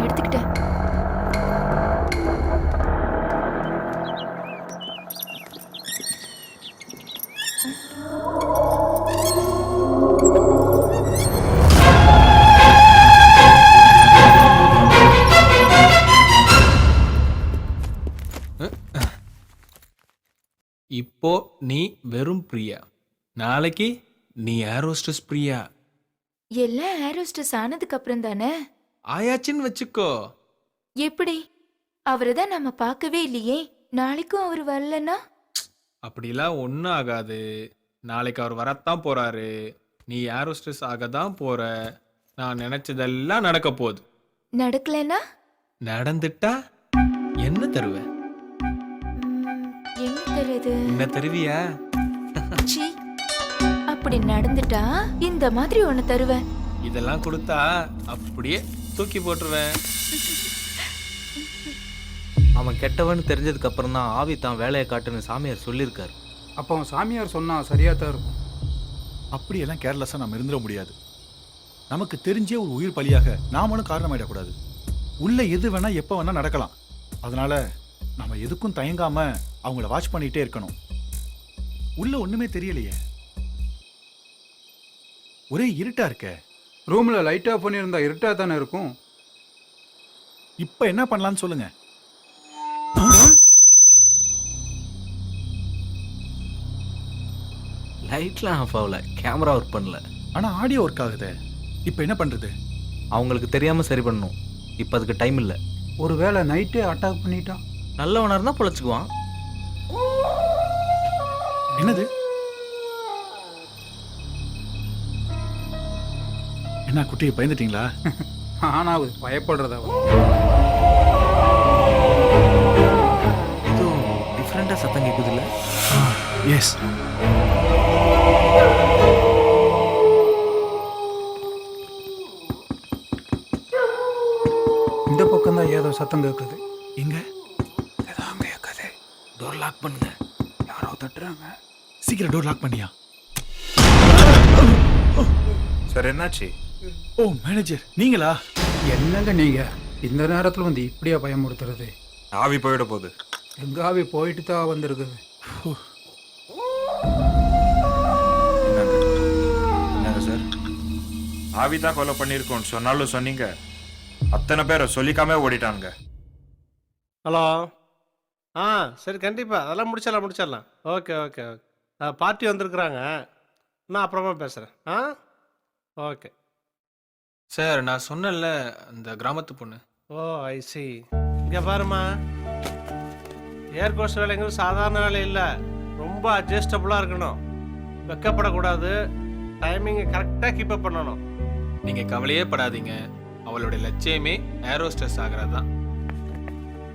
எடுத்துக்கிட்டேன். இப்போ நீ வெறும் பிரியா, நாளைக்கு நீ ஏர் ஹோஸ்டஸ் பிரியா எல்லாம் ஏரோஸ்டஸ் ஆனதுக்கு அப்புறம் தானே. ஆயாச்சுன்னு வச்சுக்கோ. எப்படி? அவரை தான் நம்ம பார்க்கவே இல்லையே. நாளைக்கும் அவர் வரலன்னா? அப்படிலாம் ஒன்றும் ஆகாது. நாளைக்கு அவர் வரத்தான் போறாரு. நீ ஏர் ஹோஸ்டஸ் ஆக தான் போற. நான் நினைச்சதெல்லாம் நடக்க போகுது. நடக்கலன்னா? நடந்துட்டா என்ன தருவ? என்ன தருது? என்ன தருவியா? சீ, அப்படி நடந்துட்டா இந்த மாதிரி ஒண்ணு தருவேன். இதெல்லாம் கொடுத்தா அப்படியே தூக்கி போட்டுருவேன். அவன் கெட்டவன்னு தெரிஞ்சதுக்கு அப்புறம் தான் ஆவி தான் வேலையை காட்டுன்னு சாமியார் சொல்லியிருக்காரு. அப்போ அவன் சாமியார் சொன்னா சரியா தான் இருக்கும். அப்படியெல்லாம் கேர்லெஸ்ஸாக நம்ம இருந்துட முடியாது. நமக்கு தெரிஞ்சே ஒரு உயிர் பலியாக நாமளும் காரணமாயிடக்கூடாது. உள்ள எது வேணா எப்போ வேணா நடக்கலாம். அதனால நம்ம எதுக்கும் தயங்காம அவங்கள வாட்ச் பண்ணிட்டே இருக்கணும். உள்ள ஒண்ணுமே தெரியலையே, ஒரே இருட்டா இருக்க. ரூம்ல லைட் ஆஃப் பண்ணியிருந்தா இருட்டா தானே இருக்கும். இப்ப என்ன பண்ணலாம்னு சொல்லுங்க. லைட்லாம் ஆஃப் ஆகல, கேமரா ஒர்க் பண்ணல. ஆனா ஆடியோ ஒர்க் ஆகுதே. இப்ப என்ன பண்றது? அவங்களுக்கு தெரியாம சரி பண்ணணும். இப்போ அதுக்கு டைம் இல்லை. ஒருவேளை நைட்டே அட்டாக் பண்ணிட்டான். நல்லவனா இருந்தா பொழைச்சுக்குவான். என்னது? என்ன குட்டியை பயந்துட்டீங்களா? ஆனா அது பயப்படுறதா? ஏதோ டிஃப்ரெண்டா சத்தம் கேட்குது இல்ல? எஸ். இந்த பக்கம் தான் ஏதோ சத்தம் கேட்குது. எங்க? ஏதோ அங்கே கேட்குது. டோர் லாக் பண்ணுங்க. யாரோ தட்டுறாங்க. சீக்கிரம் டோர் லாக் பண்ணியா? சார் என்னாச்சு? ஓ மேனேஜர் நீங்களா? என்னங்க நீங்க இந்த நேரத்தில் வந்து இப்படியா பயமுறுத்துறது? ஆவி போயிட போகுது. எங்காவி போயிட்டு தான் வந்திருக்குது. என்னங்க சார், ஆவி தான் கொலை பண்ணியிருக்கோன்னு சொன்னாலும் சொன்னீங்க. அத்தனை பேரை சொல்லிக்காம ஓடிட்டானுங்க. ஹலோ. சரி, கண்டிப்பாக அதெல்லாம் முடிச்சிடலாம். ஓகே. பார்ட்டி வந்திருக்குறாங்க. நான் அப்புறமா பேசுகிறேன். ஓகே சார், நான் சொன்னேன்ல அந்த கிராமத்து பொண்ணு. ஓ ஐ சி. இங்கே பாருமா, ஏர் கோர்ஸ் வேலைங்கிறது சாதாரண வேலை இல்லை. ரொம்ப அட்ஜஸ்டபுளாக இருக்கணும். வெக்கப்படக்கூடாது. டைமிங்கை கரெக்டாக கீப்பப் பண்ணணும். நீங்க கவலையே படாதீங்க. அவளுடைய லட்சியமே ஏர் ஹோஸ்டஸ் ஆகிறது தான்.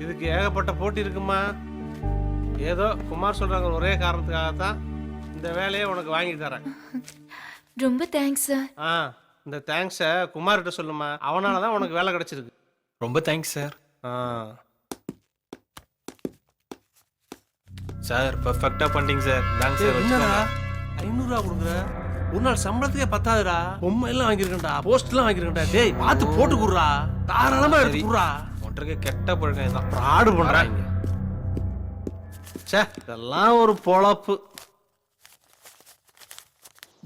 இதுக்கு ஏகப்பட்ட போட்டி இருக்குமா. ஏதோ குமார் சொல்கிறாங்க ஒரே காரணத்துக்காக தான் இந்த வேலையை உனக்கு வாங்கி தரேன். ரொம்ப தேங்க்ஸ் சார். இந்த தேங்க்ஸை குமார்கிட்ட சொல்லுமா. அவனால தான் உனக்கு வேலை கிடைச்சிருக்கு. ரொம்ப தேங்க்ஸ் சார். சார் பர்ஃபெக்டா பண்ணிட்டீங்க சார். Thanks sir. என்னடா 500 ரூபா கொடுக்குற? ஒரு நாள் சம்பளத்துக்கே பத்தாதுடா. பொம்மை எல்லாம் வாங்கியிருக்கேன்டா, போஸ்ட்லாம் வாங்கியிருக்கேன்டா. டேய் பார்த்து போட்டு குடுறா, தாராளமா எடுத்து குடுறா. ஒன்றரை கெட்ட பழக்கம் இதான். ஃப்ராடு பண்றாங்க. சே, இதெல்லாம் ஒரு பொழப்பு.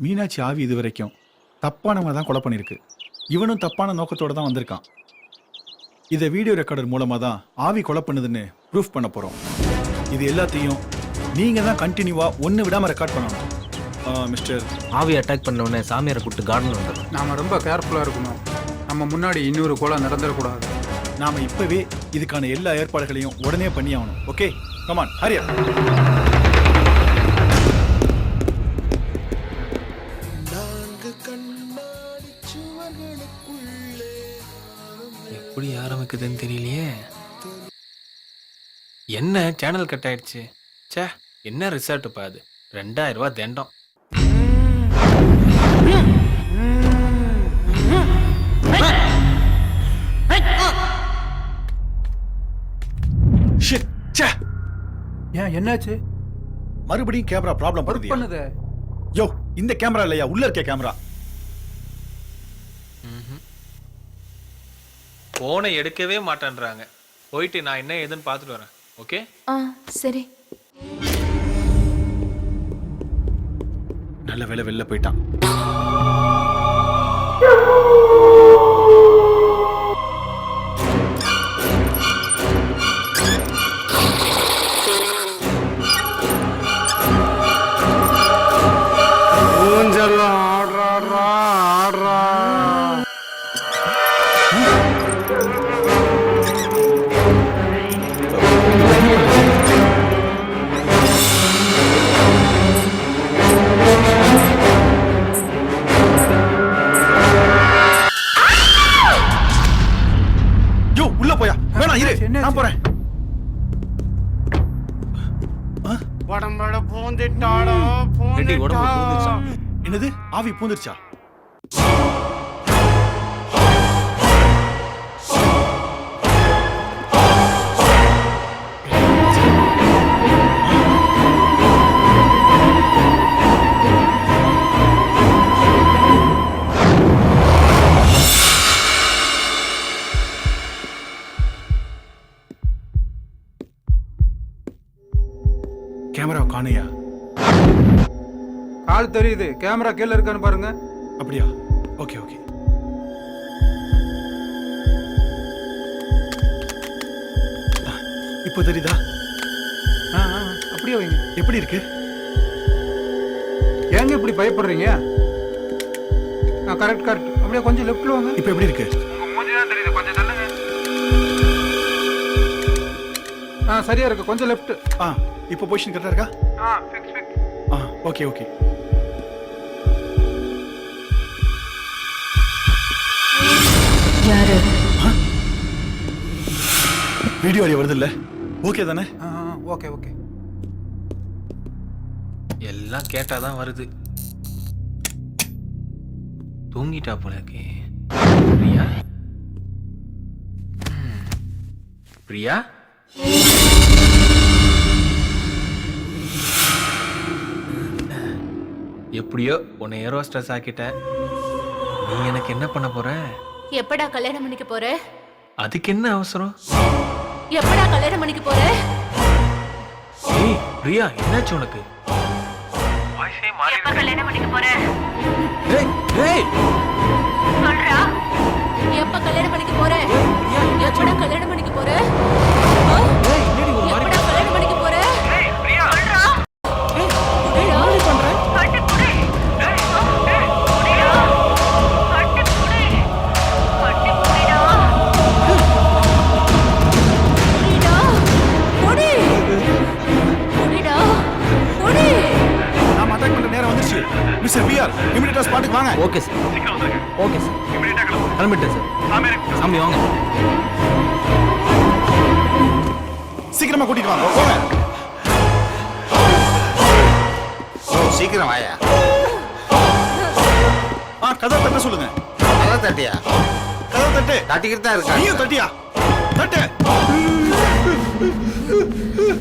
மீனாட்சி ஆவி இது வரைக்கும் தப்பானவங்க தான் கொலை பண்ணிருக்கு. இவனும் தப்பான நோக்கத்தோட தான் வந்திருக்கான். இதை வீடியோ ரெக்கார்டர் மூலமா தான் ஆவி கொலை பண்ணுதுன்னு ப்ரூஃப் பண்ண போறோம். இது எல்லாத்தையும் நீங்க தான் கண்டினியூவா ஒன்னு விடாம ரெக்கார்ட் பண்ணணும். மிஸ்டர், ஆவி அட்டாக் பண்ண உடனே சாமியாரை கூப்பிட்டு கார்டன் வந்துடும். நாம ரொம்ப கேர்ஃபுல்லா இருக்கணும். நம்ம முன்னாடி இன்னொரு கொலை நடந்துடக்கூடாது. நாம இப்பவே இதுக்கான எல்லா ஏற்பாடுகளையும் உடனே பண்ணி ஆகணும். ஓகே, கம் ஆன், ஹரி அப். எப்படி ஆரம்பிக்குதுன்னு தெரியலையே. என்ன சேனல் கட் ஆயிடுச்சு. சே, என்ன ரிசல்ட் பாது. 2000 ரூபாய் தண்டம். ஏன் என்னாச்சு? மறுபடியும் கேமரா ப்ராப்ளம் ஒர்க் பண்ணுது. யோ, இந்த கேமரா இல்லையா, உள்ள இருக்க கேமரா. ஃபோனை எடுக்கவே மாட்டேன்றாங்க. போயிட்டு நான் என்ன ஏதுன்னு பார்த்துட்டு வரேன். ஓகே? ஆ சரி. நல்ல வேளை வெளில போயிட்டான். ஊஞ்சல் ஆடுறா ஆடுறா. யோ உள்ள போயா. வேணாம் இரு, என்னாச்சு? நான் போறேன். உடம்புல பூந்திட்டாடா ரெட்டி உடம்பு பூந்திட்டா. பூந்துச்சா? என்னது ஆவி பூந்துருச்சா? கேமரா காணையா? கால் தெரியுது, கேமரா கீழே இருக்கான்னு பாருங்க. அப்படியா? Okay okay. இப்போ தெரியுதா? அப்படியே வைங்க. எப்படி இருக்கு? ஏங்க இப்படி பயப்படுறீங்க? Correct correct. அப்படியே கொஞ்சம் லெஃப்ட்ல வாங்க. இப்போ எப்படி இருக்கு? சரியா இருக்கு, கொஞ்சம் லெஃப்ட். இப்போ பொசிஷன் கரெக்டா இருக்கா? Okay okay. யாரு? வீடியோ ஆடியோ வருது இல்ல? ஓகே தானே? Okay okay. எல்லாம் கேட்டாதான் வருது. தூங்கிட்டா போலக்கே. பிரியா? பிரியா? எப்படியோ உன்னை ஏரோ ஸ்ட்ரெஸ் ஆக்கிட்டேன். நீ எனக்கு என்ன பண்ண போற? எப்படா கல்யாணம் பண்ணிக்க போற? அதுக்கு என்ன அவசரம்? எப்படா கல்யாணம் பண்ணிக்க போற? ஏய் பிரியா, என்னாச்சு உனக்கு? எப்ப கல்யாணம் பண்ணிக்க போற? ஏய் ஏய் சொல்றா. எப்ப கல்யாணம் பண்ணிக்க போற? பிரியா, என்னாச்சு? எப்படா கல்யாணம் பண்ணிக்க போற? ஏய் என்னடி ஒரு மாதிரி எப்படா கல்யாணம் பண்ணிக்க போற? சொல்றா. ஏய் என்ன பண்ற? நாம அட்டாக் பண்ற நேரம் வந்துருச்சு. மிஸ்டர் பிஆர், இமிடியேட்டா ஸ்பாட்டுக்கு வாங்க. Okay sir. Okay sir. கிளம்பிட்டேன் சார். சாமி வாங்க. சீக்கிரமா கூட்டிட்டு வாங்க. போங்க. சீக்கிரம் வாயா. கதவை தட்ட சொல்லுங்க. கதை தட்டியா? கதவை தட்டு. தட்டிக்கிட்டு தான் இருக்கா? நீயும் தட்டியா? தட்டு.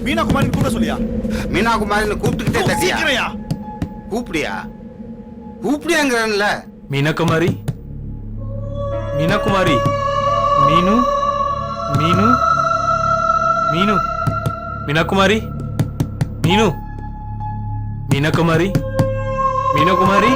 மீனா குமாரின்னு கூட சொல்லியா? மீனா குமாரின்னு கூப்பிட்டுக்கிட்டே தட்டியா? சீக்கிரம்யா. கூப்பிடியா? கூப்பிடியாங்கிறன்ல. மீனாகுமாரி, மீனாகுமாரி, மீனு, மீனு, மீனு, மீனாகுமாரி, மீனு, மீனாகுமாரி, மீனாகுமாரி.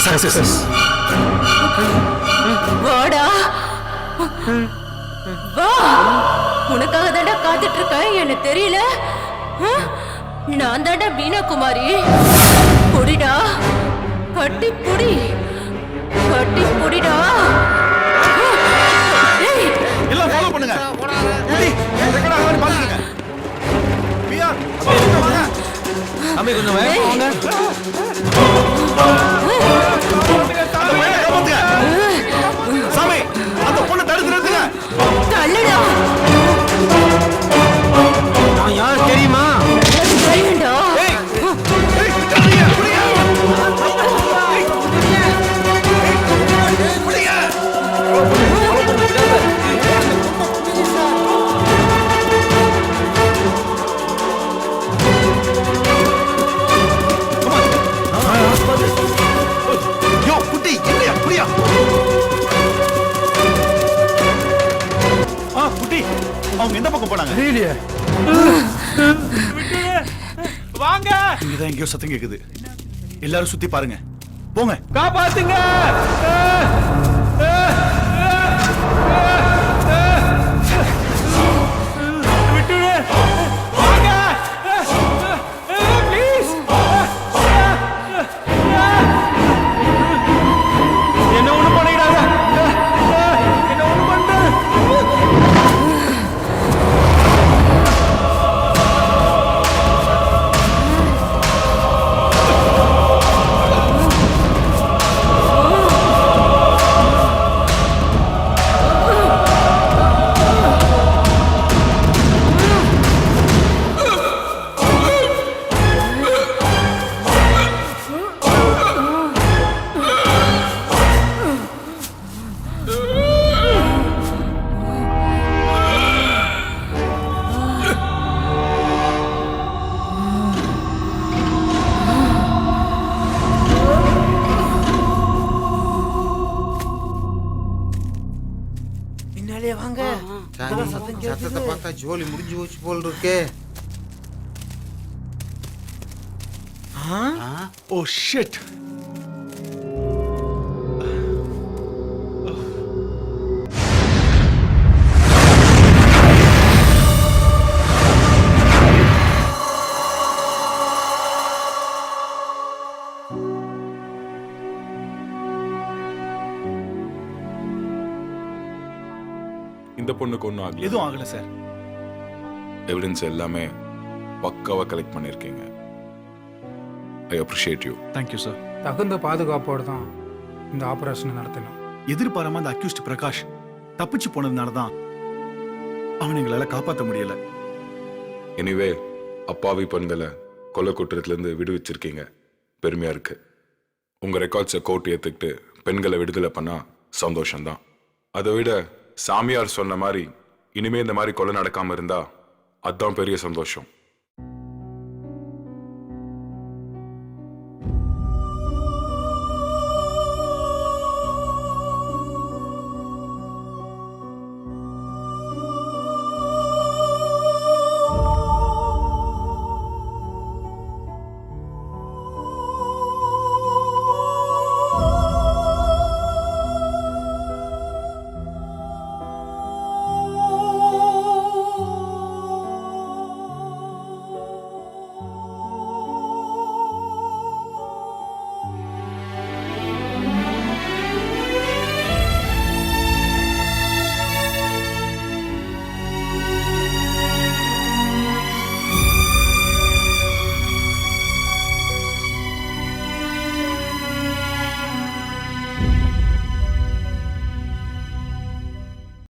சக்சஸ். வாடா. வா. உனக்காக தாண்டா காத்துட்டு இருக்கேன். எனக்கு தெரியல. நான் தாண்டா மீனா குமாரி. புடிடா. கட்டி புடி. கட்டி புடிடா. ஏய், எல்லாம் ஃபாலோ பண்ணுங்க. குட்டி, ரெக்கார்ட் ஆகாம பாத்துங்க. பிஆர், அப்படியே வாங்க. சாமி கொஞ்சம் வேகமா வாங்க. அந்த பையனை காப்பாத்துங்க. சாமி, அந்த பொண்ணை தடுத்து நிறுத்துங்க. தள்ளுடா. நான் யார் தெரியுமா? தள்ளுடா. ஏய், ஏய், தள்ளுங்க, புடிங்க. ஏய், புடிங்க. எந்த பக்கம் போனாங்க தெரியலையே. வாங்க, இங்கதான் எங்கேயோ சத்தம் கேக்குது. எல்லாரும் சுத்தி பாருங்க. போங்க. காப்பாத்துங்க. விட்டுடு. வாங்க. ப்ளீஸ். என்ன ஒண்ணு பண்ணிடாத. என்ன ஒண்ணு பண்ணு. சத்தத்தை பார்த்தா ஜோலி முடிஞ்சு போச்சு போல் இருக்கே. Oh shit. இந்த பொண்ணுக்கு ஒன்றும் ஆகல. எதுவும் ஆகல சார். எவிடன்ஸ் எல்லாமே பக்காவா கலெக்ட் பண்ணியிருக்கீங்க. I appreciate you. Thank you sir. தகுந்த பாதுகாப்போடு தான் இந்த ஆபரேஷனை நடத்தணும். எதிர்பாராம அந்த அக்யூஸ்ட் பிரகாஷ் தப்பிச்சு போனதுனால தான் அவனை எங்களால காப்பாற்ற முடியல. எனிவே அப்பாவி பெண்களை கொலை குற்றத்திலேருந்து விடுவிச்சிருக்கீங்க. பெருமையா இருக்கு. உங்க ரெக்கார்ட்ஸை கோர்ட் ஏற்றுக்கிட்டு பெண்களை விடுதலை பண்ணா சந்தோஷம்தான். அதை விட சாமியார் சொன்ன மாதிரி இனிமே இந்த மாதிரி கொலை நடக்காம இருந்தா அதுதான் பெரிய சந்தோஷம்.